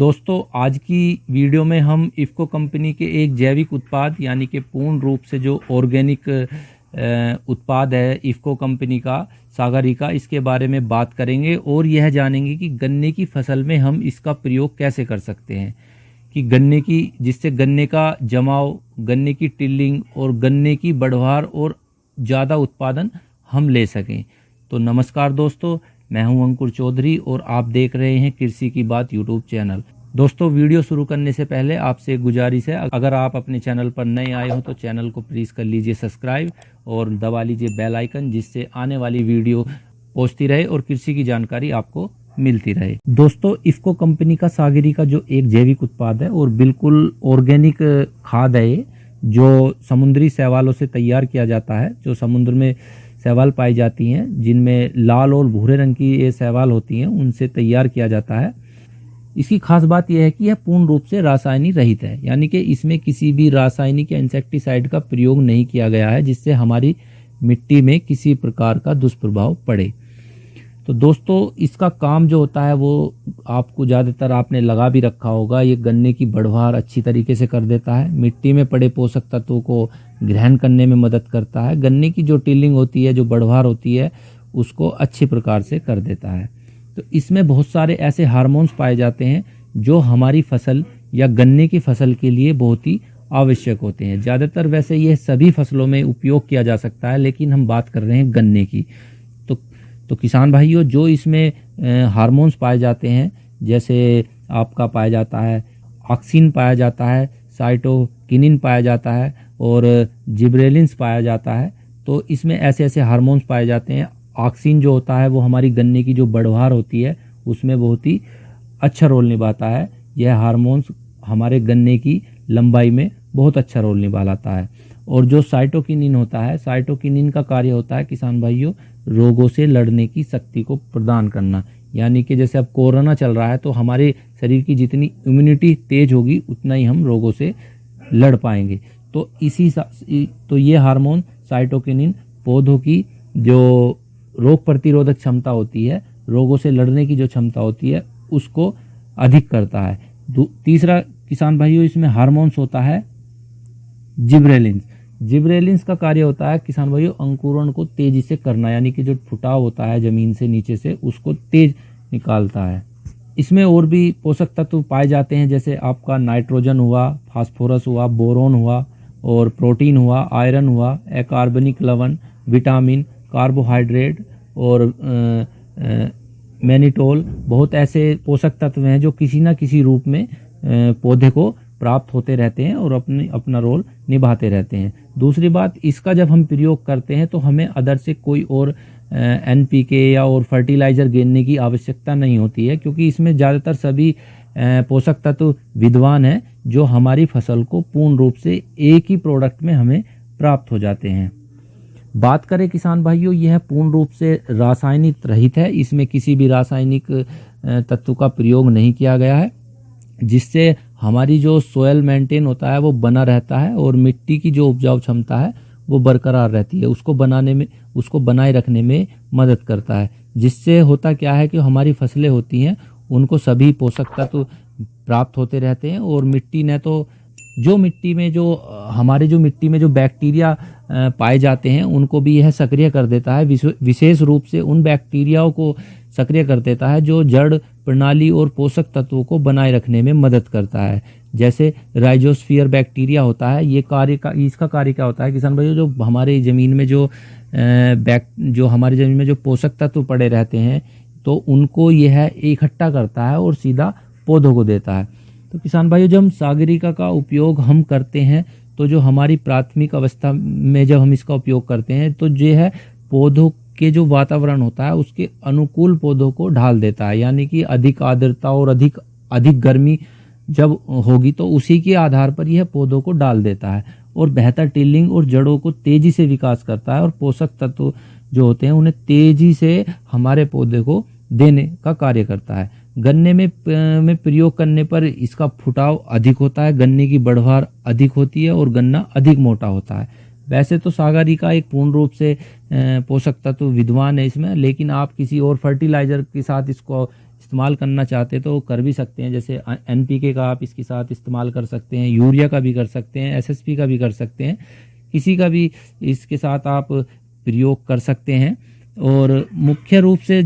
दोस्तों आज की वीडियो में हम इफ़को कंपनी के एक जैविक उत्पाद यानी कि पूर्ण रूप से जो ऑर्गेनिक उत्पाद है इफ़को कंपनी का सागरिका, इसके बारे में बात करेंगे और यह जानेंगे कि गन्ने की फसल में हम इसका प्रयोग कैसे कर सकते हैं कि जिससे गन्ने का जमाव, गन्ने की टिल्लिंग और गन्ने की बढ़वार और ज़्यादा उत्पादन हम ले सकें। तो नमस्कार दोस्तों, मैं हूं अंकुर चौधरी और आप देख रहे हैं कृषि की बात यूट्यूब चैनल। दोस्तों वीडियो शुरू करने से पहले आपसे एक गुजारिश है, अगर आप अपने चैनल पर नए आए हो तो चैनल को प्लीज़ कर लीजिए सब्सक्राइब और दबा लीजिए बेल आइकन, जिससे आने वाली वीडियो पहुंचती रहे और कृषि की जानकारी आपको मिलती रहे। दोस्तों इफ़को कंपनी का सागरिका जो एक जैविक उत्पाद है और बिल्कुल ऑर्गेनिक खाद है ये, जो समुद्री शैवालों से तैयार किया जाता है। जो समुद्र में शैवाल पाई जाती हैं, जिनमें लाल और भूरे रंग की ये शैवाल होती हैं, उनसे तैयार किया जाता है। इसकी खास बात यह है कि यह पूर्ण रूप से रासायनिक रहित है, यानी कि इसमें किसी भी रासायनिक या इंसेक्टिसाइड का प्रयोग नहीं किया गया है जिससे हमारी मिट्टी में किसी प्रकार का दुष्प्रभाव पड़े। तो दोस्तों इसका काम जो होता है वो आपको ज़्यादातर आपने लगा भी रखा होगा, ये गन्ने की बढ़वार अच्छी तरीके से कर देता है, मिट्टी में पड़े पोषक तत्वों को ग्रहण करने में मदद करता है, गन्ने की जो टिल्लिंग होती है, जो बढ़वार होती है, उसको अच्छी प्रकार से कर देता है। तो इसमें बहुत सारे ऐसे हार्मोन्स पाए जाते हैं जो हमारी फसल या गन्ने की फसल के लिए बहुत ही आवश्यक होते हैं। ज़्यादातर वैसे यह सभी फसलों में उपयोग किया जा सकता है, लेकिन हम बात कर रहे हैं गन्ने की। तो किसान भाइयों, जो इसमें हार्मोन्स पाए जाते हैं, जैसे आपका पाया जाता है ऑक्सिन पाया जाता है, साइटोकिनिन पाया जाता है और जिब्रेलिन्स पाया जाता है। तो इसमें ऐसे ऐसे हार्मोन्स पाए जाते हैं। ऑक्सिन जो होता है वो हमारी गन्ने की जो बढ़वार होती है उसमें बहुत ही अच्छा रोल निभाता है। यह हार्मोन्स हमारे गन्ने की लंबाई में बहुत अच्छा रोल निभाता है। और जो साइटोकिनिन होता है, साइटोकिनिन का कार्य होता है किसान भाइयों रोगों से लड़ने की शक्ति को प्रदान करना। यानी कि जैसे अब कोरोना चल रहा है तो हमारे शरीर की जितनी इम्यूनिटी तेज होगी उतना ही हम रोगों से लड़ पाएंगे। तो ये हार्मोन साइटोकिनिन पौधों की जो रोग प्रतिरोधक क्षमता होती है, रोगों से लड़ने की जो क्षमता होती है, उसको अधिक करता है। तीसरा किसान भाइयों इसमें हार्मोन्स होता है जिब्रेलिन्स। जिब्रेलिन्स का कार्य होता है किसान भाइयों अंकुरण को तेजी से करना, यानी कि जो फुटाव होता है जमीन से नीचे से उसको तेज निकालता है। इसमें और भी पोषक तत्व पाए जाते हैं, जैसे आपका नाइट्रोजन हुआ, फास्फोरस हुआ, बोरोन हुआ और प्रोटीन हुआ, आयरन हुआ, अकार्बनिक लवण, विटामिन, कार्बोहाइड्रेट और मैनिटोल। बहुत ऐसे पोषक तत्व हैं जो किसी न किसी रूप में पौधे को प्राप्त होते रहते हैं और अपना रोल निभाते रहते हैं। दूसरी बात, इसका जब हम प्रयोग करते हैं तो हमें अदर से कोई और एनपीके या और फर्टिलाइजर गिनने की आवश्यकता नहीं होती है, क्योंकि इसमें ज़्यादातर सभी पोषक तत्व विद्वान हैं जो हमारी फसल को पूर्ण रूप से एक ही प्रोडक्ट में हमें प्राप्त हो जाते हैं। बात करें किसान भाइयों, यह पूर्ण रूप से रासायनिक रहित है, इसमें किसी भी रासायनिक तत्व का प्रयोग नहीं किया गया है, जिससे हमारी जो सोयल मेंटेन होता है वो बना रहता है और मिट्टी की जो उपजाऊ क्षमता है वो बरकरार रहती है, उसको बनाए रखने में मदद करता है। जिससे होता क्या है कि हमारी फसलें होती हैं उनको सभी पोषक तत्व प्राप्त होते रहते हैं और मिट्टी ने तो हमारे जो मिट्टी में जो बैक्टीरिया पाए जाते हैं उनको भी यह सक्रिय कर देता है। विशेष रूप से उन बैक्टीरियाओं को सक्रिय कर देता है जो जड़ प्रणाली और पोषक तत्वों को बनाए रखने में मदद करता है। जैसे राइजोस्फीयर बैक्टीरिया होता है, इसका कार्य क्या होता है किसान भाइयों, जो हमारे ज़मीन में जो पोषक तत्व पड़े रहते हैं तो उनको यह इकट्ठा करता है और सीधा पौधों को देता है। तो किसान भाइयों, जब हम सागरिका का उपयोग हम करते हैं तो जो हमारी प्राथमिक अवस्था में जब हम इसका उपयोग करते हैं तो जो है पौधों के जो वातावरण होता है उसके अनुकूल पौधों को ढाल देता है। यानी कि अधिक आर्द्रता और अधिक गर्मी जब होगी तो उसी के आधार पर यह पौधों को डाल देता है और बेहतर टिल्लिंग और जड़ों को तेजी से विकास करता है और पोषक तत्व जो होते हैं उन्हें तेजी से हमारे पौधे को देने का कार्य करता है। गन्ने में प्रयोग करने पर इसका फुटाव अधिक होता है, गन्ने की बढ़वार अधिक होती है और गन्ना अधिक मोटा होता है। वैसे तो सागरिका एक पूर्ण रूप से पोषक तत्व विद्वान है इसमें, लेकिन आप किसी और फर्टिलाइजर के साथ इसको इस्तेमाल करना चाहते तो कर भी सकते हैं। जैसे NPK का आप इसके साथ इस्तेमाल कर सकते हैं, यूरिया का भी कर सकते हैं, SSP का भी कर सकते हैं, किसी का भी इसके साथ आप प्रयोग कर सकते हैं और मुख्य रूप से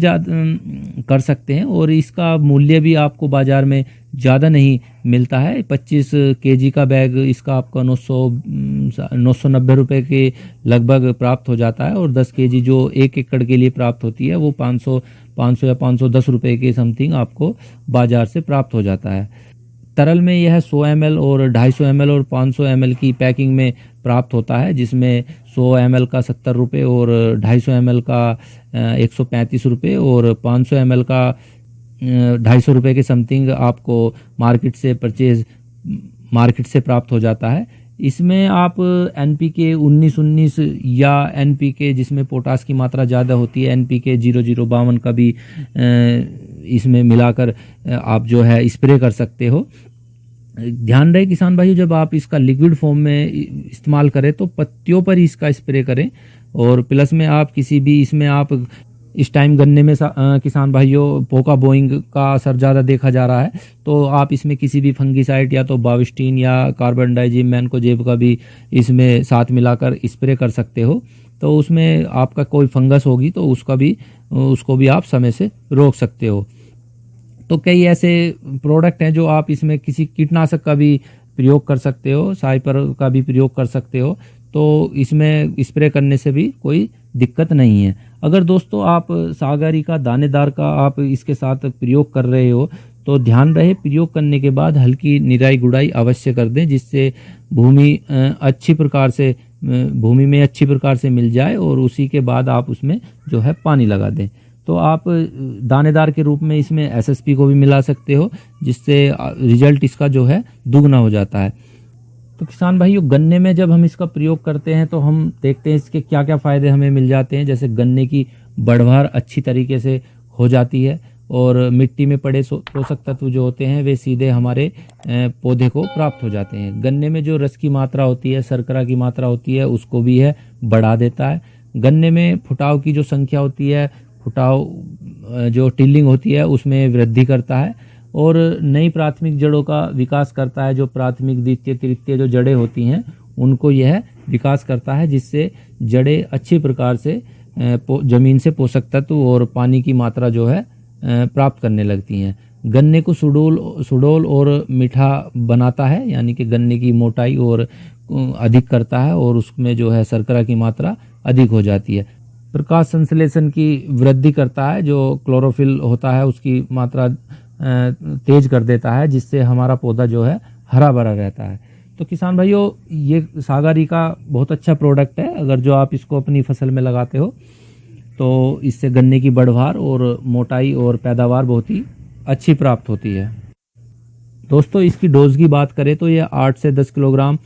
कर सकते हैं। और इसका मूल्य भी आपको बाज़ार में ज़्यादा नहीं मिलता है। 25 kg का बैग इसका आपका 990 रुपये के लगभग प्राप्त हो जाता है और 10 kg जो 1 एकड़ के लिए प्राप्त होती है वो 500 या 510 रुपये के समथिंग आपको बाज़ार से प्राप्त हो जाता है। तरल में यह 100 ml और 250 ml और 500 ml की पैकिंग में प्राप्त होता है, जिसमें 100 ml का 70 रुपये और 250 ml का 135 रुपये और 500 ml का 250 रुपये के समथिंग आपको मार्केट से प्राप्त हो जाता है। इसमें आप NPK 19-19 या NPK जिसमें पोटास की मात्रा ज़्यादा होती है NPK 0052 का भी इसमें मिलाकर आप जो है स्प्रे कर सकते हो। ध्यान रहे किसान भाइयों, जब आप इसका लिक्विड फॉर्म में इस्तेमाल करें तो पत्तियों पर ही इसका स्प्रे करें। और प्लस में आप किसी भी इसमें आप इस टाइम गन्ने में किसान भाइयों पोका बोइंग का असर ज़्यादा देखा जा रहा है, तो आप इसमें किसी भी फंगीसाइड या तो बाविस्टीन या कार्बन डाइजिम मैनकोजेब का भी इसमें साथ मिलाकर स्प्रे कर सकते हो। तो उसमें आपका कोई फंगस होगी तो उसको भी आप समय से रोक सकते हो। तो कई ऐसे प्रोडक्ट हैं जो आप इसमें किसी कीटनाशक का भी प्रयोग कर सकते हो, साइपर का भी प्रयोग कर सकते हो, तो इसमें स्प्रे करने से भी कोई दिक्कत नहीं है। अगर दोस्तों आप सागरिका दानेदार का आप इसके साथ प्रयोग कर रहे हो तो ध्यान रहे प्रयोग करने के बाद हल्की निराई गुड़ाई अवश्य कर दें, जिससे भूमि में अच्छी प्रकार से मिल जाए और उसी के बाद आप उसमें जो है पानी लगा दें। तो आप दानेदार के रूप में इसमें SSP को भी मिला सकते हो, जिससे रिजल्ट इसका जो है दुगना हो जाता है। तो किसान भाइयों, गन्ने में जब हम इसका प्रयोग करते हैं तो हम देखते हैं इसके क्या क्या फ़ायदे हमें मिल जाते हैं। जैसे गन्ने की बढ़वार अच्छी तरीके से हो जाती है और मिट्टी में पड़े पोषक तत्व जो होते हैं वे सीधे हमारे पौधे को प्राप्त हो जाते हैं। गन्ने में जो रस की मात्रा होती है, शर्करा की मात्रा होती है, उसको भी यह बढ़ा देता है। गन्ने में फुटाव की जो संख्या होती है, फुटाव जो टिल्लिंग होती है उसमें वृद्धि करता है और नई प्राथमिक जड़ों का विकास करता है। जो प्राथमिक द्वितीय तृतीय जो जड़ें होती हैं उनको यह विकास करता है, जिससे जड़ें अच्छी प्रकार से जमीन से पोषक तत्व और पानी की मात्रा जो है प्राप्त करने लगती हैं। गन्ने को सुडौल और मीठा बनाता है, यानी कि गन्ने की मोटाई और अधिक करता है और उसमें जो है शर्करा की मात्रा अधिक हो जाती है। प्रकाश संश्लेषण की वृद्धि करता है, जो क्लोरोफिल होता है उसकी मात्रा तेज कर देता है, जिससे हमारा पौधा जो है हरा भरा रहता है। तो किसान भाइयों, ये सागरिका बहुत अच्छा प्रोडक्ट है। अगर जो आप इसको अपनी फसल में लगाते हो तो इससे गन्ने की बढ़वार और मोटाई और पैदावार बहुत ही अच्छी प्राप्त होती है। दोस्तों, इसकी डोज की बात करें तो ये 8 से 10 किलोग्राम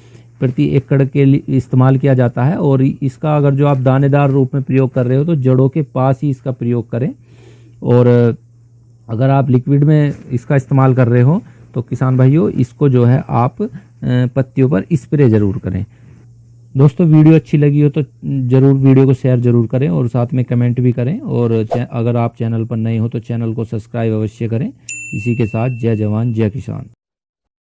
प्रति एकड़ के लिए इस्तेमाल किया जाता है और इसका अगर जो आप दानेदार रूप में प्रयोग कर रहे हो तो जड़ों के पास ही इसका प्रयोग करें। और अगर आप लिक्विड में इसका इस्तेमाल कर रहे हो तो किसान भाइयों, इसको जो है आप पत्तियों पर स्प्रे जरूर करें। दोस्तों, वीडियो अच्छी लगी हो तो जरूर वीडियो को शेयर जरूर करें और साथ में कमेंट भी करें। और अगर आप चैनल पर नए हो तो चैनल को सब्सक्राइब अवश्य करें। इसी के साथ जय जवान जय किसान।